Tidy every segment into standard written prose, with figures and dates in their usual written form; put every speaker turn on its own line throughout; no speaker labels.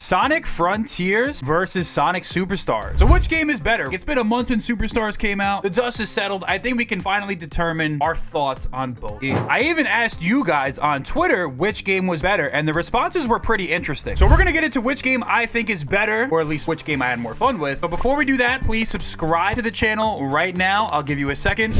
Sonic Frontiers versus Sonic Superstars. So which game is better? It's been a month since Superstars came out. The dust is settled. I think we can finally determine our thoughts on both games. I even asked you guys on Twitter which game was better, and the responses were pretty interesting. So we're gonna get into which game I think is better, or at least which game I had more fun with. But before we do that, please subscribe to the channel right now. I'll give you a second.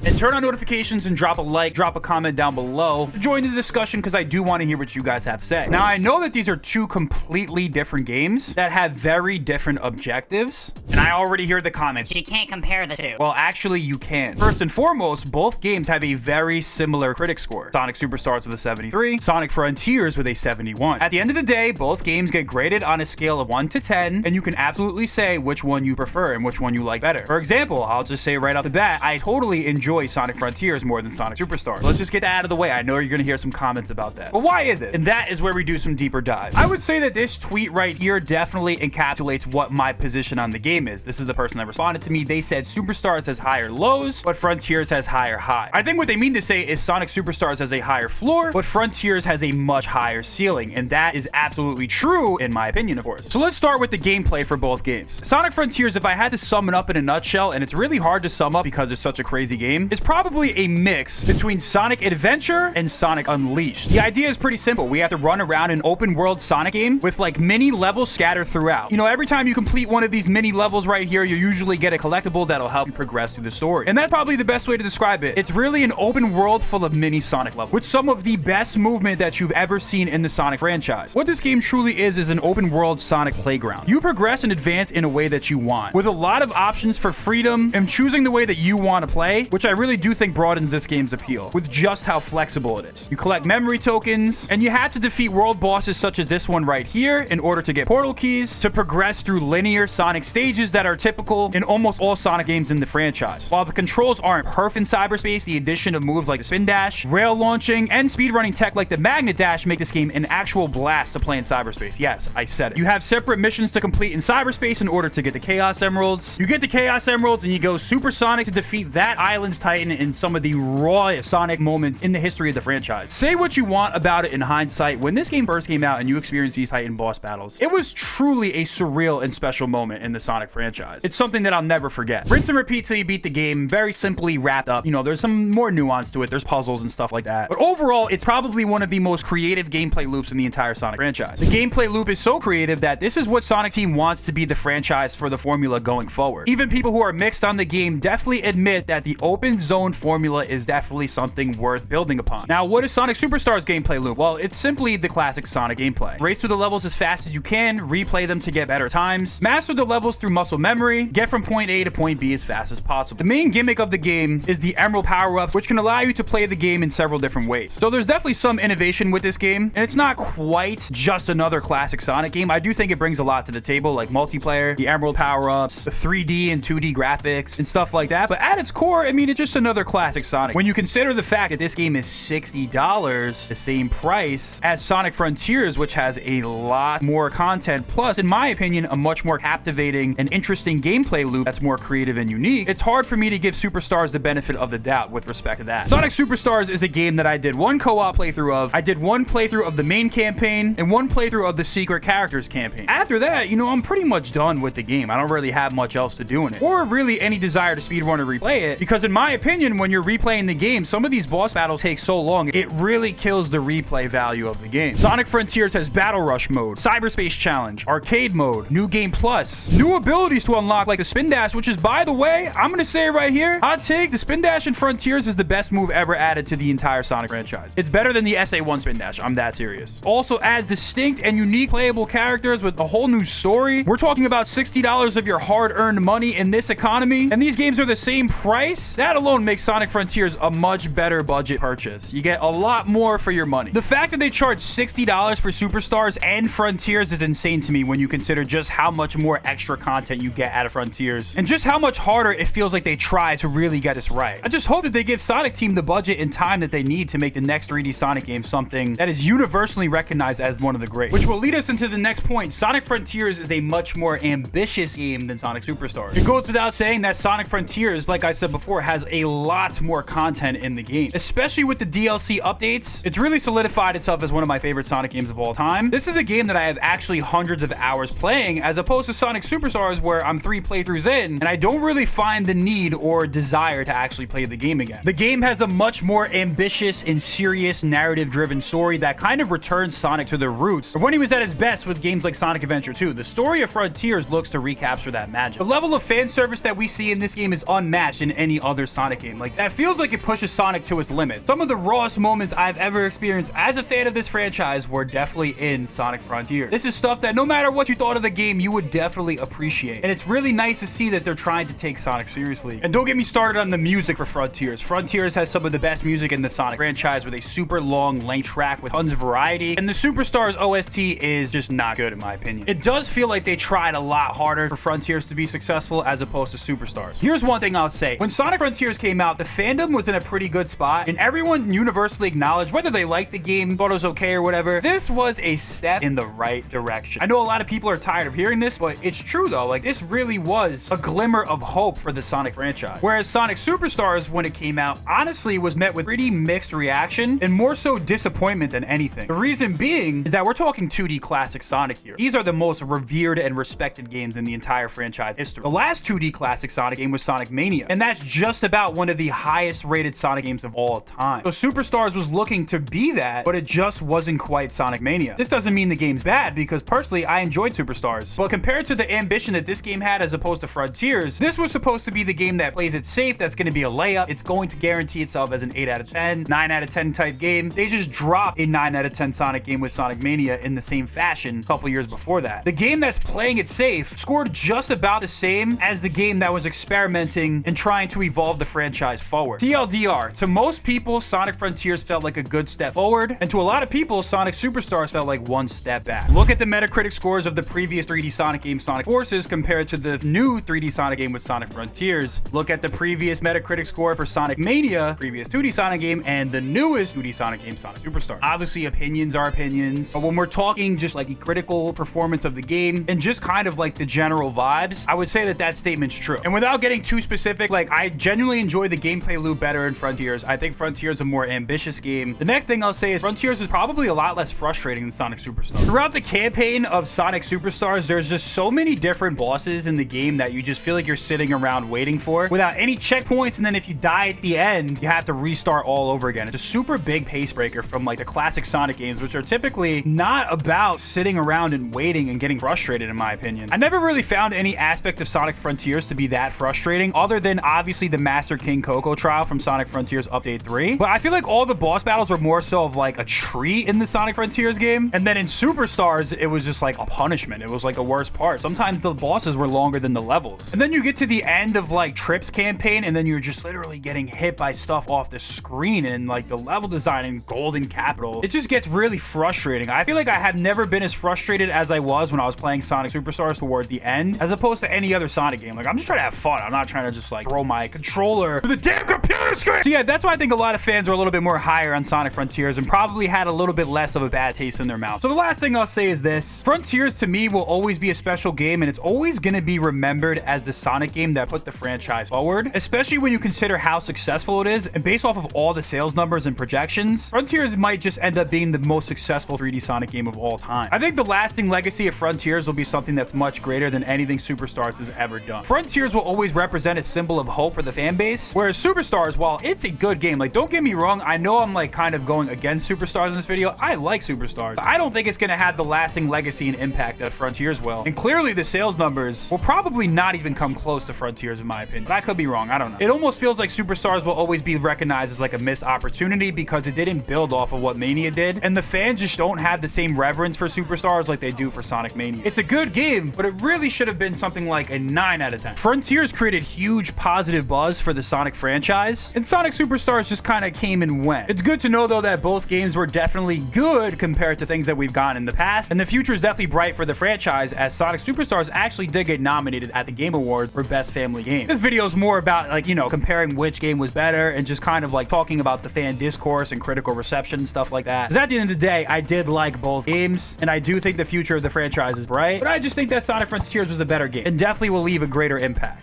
And turn on notifications and drop a like, drop a comment down below to join the discussion, because I do want to hear what you guys have to say. Now, I know that these are two completely different games that have very different objectives, and I already hear the comments.
You can't compare the two.
Well, actually, you can. First and foremost, both games have a very similar critic score. Sonic Superstars with a 73, Sonic Frontiers with a 71. At the end of the day, both games get graded on a scale of 1 to 10, and you can absolutely say which one you prefer and which one you like better. For example, I'll just say right off the bat, I totally enjoy Sonic Frontiers more than Sonic Superstars. Let's just get that out of the way. I know you're gonna hear some comments about that. But why is it? And that is where we do some deeper dive. I would say that this tweet right here definitely encapsulates what my position on the game is. This is the person that responded to me. They said Superstars has higher lows, but Frontiers has higher high. I think what they mean to say is Sonic Superstars has a higher floor, but Frontiers has a much higher ceiling. And that is absolutely true in my opinion, of course. So let's start with the gameplay for both games. Sonic Frontiers, if I had to sum it up in a nutshell, and it's really hard to sum up because it's such a crazy game, it's probably a mix between Sonic Adventure and Sonic Unleashed. The idea is pretty simple. We have to run around an open world Sonic game with like mini levels scattered throughout. You know, every time you complete one of these mini levels right here, you usually get a collectible that'll help you progress through the story. And that's probably the best way to describe it. It's really an open world full of mini Sonic levels with some of the best movement that you've ever seen in the Sonic franchise. What this game truly is an open world Sonic playground. You progress and advance in a way that you want, with a lot of options for freedom and choosing the way that you want to play, which I really do think broadens this game's appeal with just how flexible it is. You collect memory tokens, and you have to defeat world bosses such as this one right here in order to get portal keys to progress through linear Sonic stages that are typical in almost all Sonic games in the franchise. While the controls aren't perfect in cyberspace, the addition of moves like the spin dash, rail launching, and speedrunning tech like the magnet dash make this game an actual blast to play in cyberspace. Yes, I said it. You have separate missions to complete in cyberspace in order to get the Chaos Emeralds. You get the Chaos Emeralds and you go supersonic to defeat that island's titan in some of the rawest Sonic moments in the history of the franchise. Say what you want about it in hindsight, when this game first came out and you experienced these Titan boss battles, it was truly a surreal and special moment in the Sonic franchise. It's something that I'll never forget. Rinse and repeat till you beat the game, very simply wrapped up. You know, there's some more nuance to it. There's puzzles and stuff like that. But overall, it's probably one of the most creative gameplay loops in the entire Sonic franchise. The gameplay loop is so creative that this is what Sonic Team wants to be the franchise for the formula going forward. Even people who are mixed on the game definitely admit that the open zone formula is definitely something worth building upon. Now, what is Sonic Superstars gameplay loop? Well, it's simply the classic Sonic gameplay. Race through the levels as fast as you can, replay them to get better times, master the levels through muscle memory, get from point A to point B as fast as possible. The main gimmick of the game is the Emerald power-ups, which can allow you to play the game in several different ways. So there's definitely some innovation with this game, and it's not quite just another classic Sonic game. I do think it brings a lot to the table, like multiplayer, the Emerald power-ups, the 3D and 2D graphics, and stuff like that. But at its core, I mean, it's just another classic Sonic. When you consider the fact that this game is $60, the same price as Sonic Frontiers, which has a lot more content, plus, in my opinion, a much more captivating and interesting gameplay loop that's more creative and unique, it's hard for me to give Superstars the benefit of the doubt with respect to that. Sonic Superstars is a game that I did one co-op playthrough of. I did one playthrough of the main campaign and one playthrough of the secret characters campaign. After that, you know, I'm pretty much done with the game. I don't really have much else to do in it, or really any desire to speedrun or replay it, because in my opinion, when you're replaying the game, some of these boss battles take so long, it really kills the replay value of the game. Sonic Frontiers has Battle Rush mode, Cyberspace Challenge, Arcade mode, New Game Plus, new abilities to unlock like the Spin Dash, which is, by the way, I'm gonna say it right here, hot take, the Spin Dash in Frontiers is the best move ever added to the entire Sonic franchise. It's better than the SA1 Spin Dash. I'm that serious. Also adds distinct and unique playable characters with a whole new story. We're talking about $60 of your hard-earned money in this economy, and these games are the same price. That alone makes Sonic Frontiers a much better budget purchase. You get a lot more for your money. The fact that they charge $60 for Superstars and Frontiers is insane to me when you consider just how much more extra content you get out of Frontiers, and just how much harder it feels like they try to really get this right. I just hope that they give Sonic Team the budget and time that they need to make the next 3D Sonic game something that is universally recognized as one of the greats. Which will lead us into the next point. Sonic Frontiers is a much more ambitious game than Sonic Superstars. It goes without saying that Sonic Frontiers, like I said before, has has a lot more content in the game, especially with the DLC updates. It's really solidified itself as one of my favorite Sonic games of all time. This is a game that I have actually hundreds of hours playing, as opposed to Sonic Superstars where I'm 3 playthroughs in and I don't really find the need or desire to actually play the game again. The game has a much more ambitious and serious narrative-driven story that kind of returns Sonic to the roots of when he was at his best with games like Sonic Adventure 2. The story of Frontiers looks to recapture that magic. The level of fan service that we see in this game is unmatched in any other Sonic game. Like, that feels like it pushes Sonic to its limit. Some of the rawest moments I've ever experienced as a fan of this franchise were definitely in Sonic Frontiers. This is stuff that no matter what you thought of the game, you would definitely appreciate. And it's really nice to see that they're trying to take Sonic seriously. And don't get me started on the music for Frontiers. Frontiers has some of the best music in the Sonic franchise with a super long length track with tons of variety. And the Superstars OST is just not good in my opinion. It does feel like they tried a lot harder for Frontiers to be successful as opposed to Superstars. Here's one thing I'll say. When Sonic Frontiers came out, the fandom was in a pretty good spot and everyone universally acknowledged, whether they liked the game, thought it was okay or whatever, this was a step in the right direction. I know a lot of people are tired of hearing this, but it's true though. Like, this really was a glimmer of hope for the Sonic franchise. Whereas Sonic Superstars, when it came out, honestly was met with pretty mixed reaction and more so disappointment than anything. The reason being is that we're talking 2D classic Sonic here. These are the most revered and respected games in the entire franchise history. The last 2D classic Sonic game was Sonic Mania, and that's just about one of the highest rated Sonic games of all time. So Superstars was looking to be that, but it just wasn't quite Sonic Mania. This doesn't mean the game's bad, because personally I enjoyed Superstars, but compared to the ambition that this game had as opposed to Frontiers, this was supposed to be the game that plays it safe, that's going to be a layup, it's going to guarantee itself as an 8 out of 10, 9 out of 10 type game. They just dropped a 9 out of 10 Sonic game with Sonic Mania in the same fashion a couple years before that. The game that's playing it safe scored just about the same as the game that was experimenting and trying to evolve the franchise forward. TLDR, to most people, Sonic Frontiers felt like a good step forward, and to a lot of people, Sonic Superstars felt like one step back. Look at the Metacritic scores of the previous 3D Sonic game, Sonic Forces, compared to the new 3D Sonic game with Sonic Frontiers. Look at the previous Metacritic score for Sonic Mania, previous 2D Sonic game, and the newest 2D Sonic game, Sonic Superstars. Obviously, opinions are opinions, but when we're talking just like the critical performance of the game and just kind of like the general vibes, I would say that that statement's true. And without getting too specific, like, I genuinely enjoy the gameplay loop better in Frontiers. I think Frontiers is a more ambitious game. The next thing I'll say is Frontiers is probably a lot less frustrating than Sonic Superstars. Throughout the campaign of Sonic Superstars, there's just so many different bosses in the game that you just feel like you're sitting around waiting for without any checkpoints, and then if you die at the end, you have to restart all over again. It's a super big pace breaker from like the classic Sonic games, which are typically not about sitting around and waiting and getting frustrated, in my opinion. I never really found any aspect of Sonic Frontiers to be that frustrating, other than obviously the Master King Coco trial from Sonic Frontiers Update 3. But I feel like all the boss battles were more so of like a treat in the Sonic Frontiers game. And then in Superstars, it was just like a punishment. It was like a worst part. Sometimes the bosses were longer than the levels. And then you get to the end of like Trip's campaign, and then you're just literally getting hit by stuff off the screen, and like the level design in Golden Capital, it just gets really frustrating. I feel like I have never been as frustrated as I was when I was playing Sonic Superstars towards the end, as opposed to any other Sonic game. Like, I'm just trying to have fun. I'm not trying to just like throw my controller to the damn computer screen. So yeah, that's why I think a lot of fans are a little bit more higher on Sonic Frontiers and probably had a little bit less of a bad taste in their mouth. So the last thing I'll say is this: Frontiers to me will always be a special game, and it's always going to be remembered as the Sonic game that put the franchise forward, especially when you consider how successful it is. And based off of all the sales numbers and projections, Frontiers might just end up being the most successful 3D Sonic game of all time. I think the lasting legacy of Frontiers will be something that's much greater than anything Superstars has ever done. Frontiers will always represent a symbol of hope for the fan base, whereas Superstars, while it's a good game, like, don't get me wrong, I know I'm like kind of going against Superstars in this video. I like Superstars, but I don't think it's going to have the lasting legacy and impact that Frontiers will. And clearly the sales numbers will probably not even come close to Frontiers, in my opinion. But I could be wrong. I don't know. It almost feels like Superstars will always be recognized as like a missed opportunity because it didn't build off of what Mania did, and the fans just don't have the same reverence for Superstars like they do for Sonic Mania. It's a good game, but it really should have been something like a 9 out of 10. Frontiers created huge positive buzz for the Sonic franchise, and Sonic Superstars just kind of came and went. It's good to know though that both games were definitely good compared to things that we've gotten in the past, and the future is definitely bright for the franchise, as Sonic Superstars actually did get nominated at the Game Awards for Best Family Game. This video is more about, like, you know, comparing which game was better and just kind of like talking about the fan discourse and critical reception and stuff like that. Because at the end of the day, I did like both games, and I do think the future of the franchise is bright, but I just think that Sonic Frontiers was a better game and definitely will leave a greater impact.